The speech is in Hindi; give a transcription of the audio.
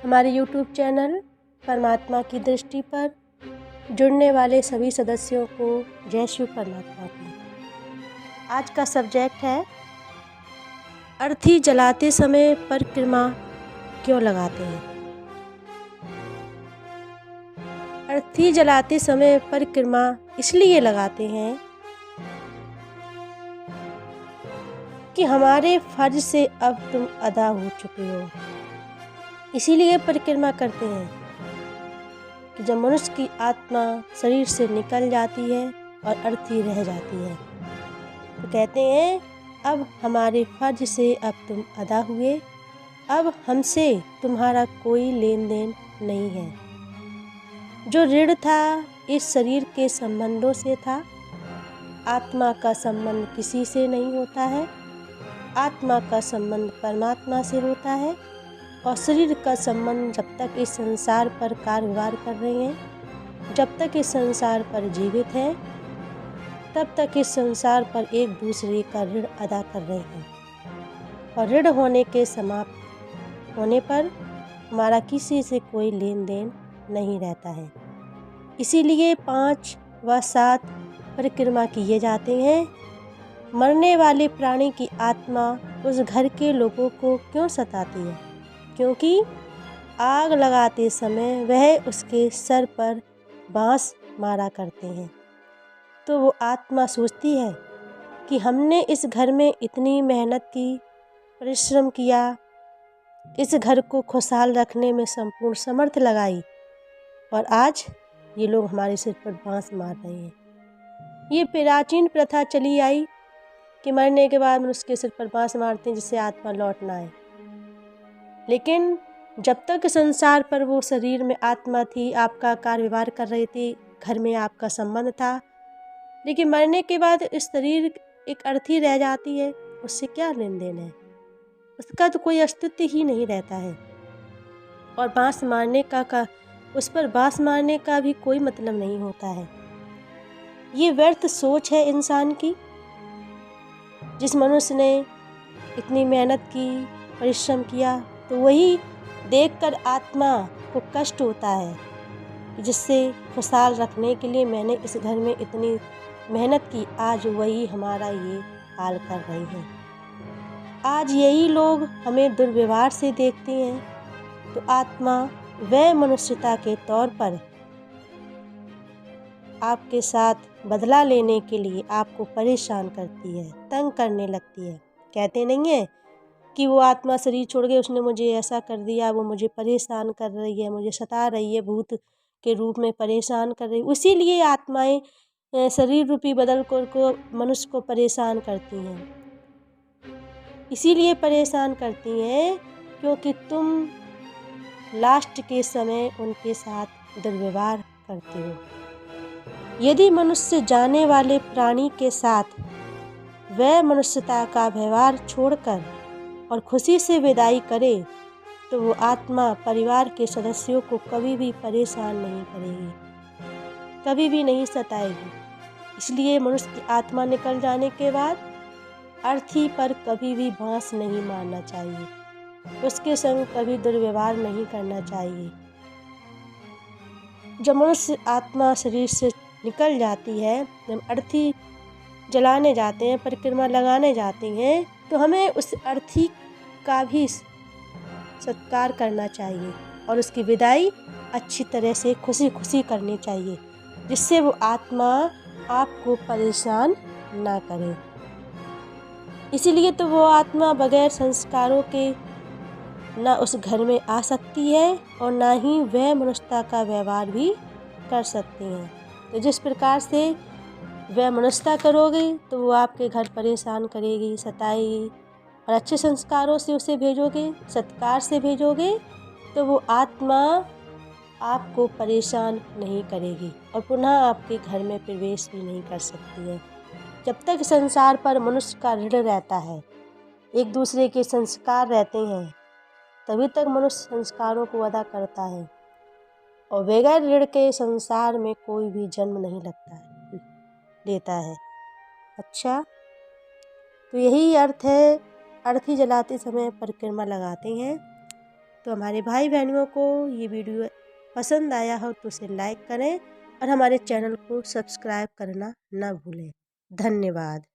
हमारे YouTube चैनल परमात्मा की दृष्टि पर जुड़ने वाले सभी सदस्यों को जय शिव परमात्मा की। आज का सब्जेक्ट है अर्थी जलाते समय परिक्रमा क्यों लगाते हैं। अर्थी जलाते समय परिक्रमा इसलिए लगाते हैं कि हमारे फर्ज से अब तुम अदा हो चुके हो। इसीलिए परिक्रमा करते हैं कि जब मनुष्य की आत्मा शरीर से निकल जाती है और अर्थी रह जाती है तो कहते हैं अब हमारे फर्ज से अब तुम अदा हुए, अब हमसे तुम्हारा कोई लेन देन नहीं है। जो ऋण था इस शरीर के संबंधों से था। आत्मा का संबंध किसी से नहीं होता है। आत्मा का संबंध परमात्मा से होता है और शरीर का संबंध जब तक इस संसार पर कार्यभार कर रहे हैं, जब तक इस संसार पर जीवित हैं, तब तक इस संसार पर एक दूसरे का ऋण अदा कर रहे हैं और ऋण होने के समाप्त होने पर हमारा किसी से कोई लेन देन नहीं रहता है। इसीलिए 5 व 7 परिक्रमा किए जाते हैं। मरने वाले प्राणी की आत्मा उस घर के लोगों को क्यों सताती है? क्योंकि आग लगाते समय वह उसके सर पर बाँस मारा करते हैं। तो वो आत्मा सोचती है कि हमने इस घर में इतनी मेहनत की, परिश्रम किया, इस घर को खुशहाल रखने में संपूर्ण समर्थ लगाई और आज ये लोग हमारे सिर पर बाँस मार रहे हैं। ये प्राचीन प्रथा चली आई कि मरने के बाद मनुष्य के सिर पर बाँस मारते हैं जिससे आत्मा लौट ना आए। लेकिन जब तक संसार पर वो शरीर में आत्मा थी, आपका कार्यभार कर रही थी, घर में आपका संबंध था, लेकिन मरने के बाद इस शरीर एक अर्थी रह जाती है, उससे क्या लेन देन है? उसका तो कोई अस्तित्व ही नहीं रहता है। और बाँस मारने का उस पर बाँस मारने का भी कोई मतलब नहीं होता है। ये व्यर्थ सोच है इंसान की। जिस मनुष्य ने इतनी मेहनत की, परिश्रम किया, तो वही देखकर आत्मा को कष्ट होता है जिससे खुशहाल रखने के लिए मैंने इस घर में इतनी मेहनत की, आज वही हमारा ये हाल कर रहे हैं। आज यही लोग हमें दुर्व्यवहार से देखते हैं तो आत्मा वह मनुष्यता के तौर पर आपके साथ बदला लेने के लिए आपको परेशान करती है, तंग करने लगती है। कहते नहीं है कि वो आत्मा शरीर छोड़ गई, उसने मुझे ऐसा कर दिया, वो मुझे परेशान कर रही है, मुझे सता रही है, भूत के रूप में परेशान कर रही है। इसीलिए आत्माएं शरीर रूपी बदल कर को मनुष्य को परेशान करती हैं। इसीलिए परेशान करती हैं क्योंकि तुम लास्ट के समय उनके साथ दुर्व्यवहार करते हो। यदि मनुष्य जाने वाले प्राणी के साथ वह मनुष्यता का व्यवहार छोड़कर और खुशी से विदाई करे तो वो आत्मा परिवार के सदस्यों को कभी भी परेशान नहीं करेगी, कभी भी नहीं सताएगी। इसलिए मनुष्य की आत्मा निकल जाने के बाद अर्थी पर कभी भी बाँस नहीं मारना चाहिए, उसके संग कभी दुर्व्यवहार नहीं करना चाहिए। जब मनुष्य आत्मा शरीर से निकल जाती है, जब अर्थी जलाने जाते हैं, परिक्रमा लगाने जाते हैं, तो हमें उस अर्थी का भी सत्कार करना चाहिए और उसकी विदाई अच्छी तरह से खुशी खुशी करनी चाहिए, जिससे वो आत्मा आपको परेशान ना करे। इसीलिए तो वो आत्मा बगैर संस्कारों के ना उस घर में आ सकती है और ना ही वह मनुष्यता का व्यवहार भी कर सकती हैं। तो जिस प्रकार से वह मनुष्यता करोगे तो वो आपके घर परेशान करेगी, सताएगी, और अच्छे संस्कारों से उसे भेजोगे, सत्कार से भेजोगे तो वो आत्मा आपको परेशान नहीं करेगी और पुनः आपके घर में प्रवेश भी नहीं कर सकती है। जब तक संसार पर मनुष्य का ऋण रहता है, एक दूसरे के संस्कार रहते हैं, तभी तक मनुष्य संस्कारों को अदा करता है और बगैर ऋण के संसार में कोई भी जन्म नहीं लेता है। अच्छा, तो यही अर्थ है अर्थी जलाते समय परिक्रमा लगाते हैं। तो हमारे भाई बहनों को ये वीडियो पसंद आया हो तो उसे लाइक करें और हमारे चैनल को सब्सक्राइब करना ना भूलें। धन्यवाद।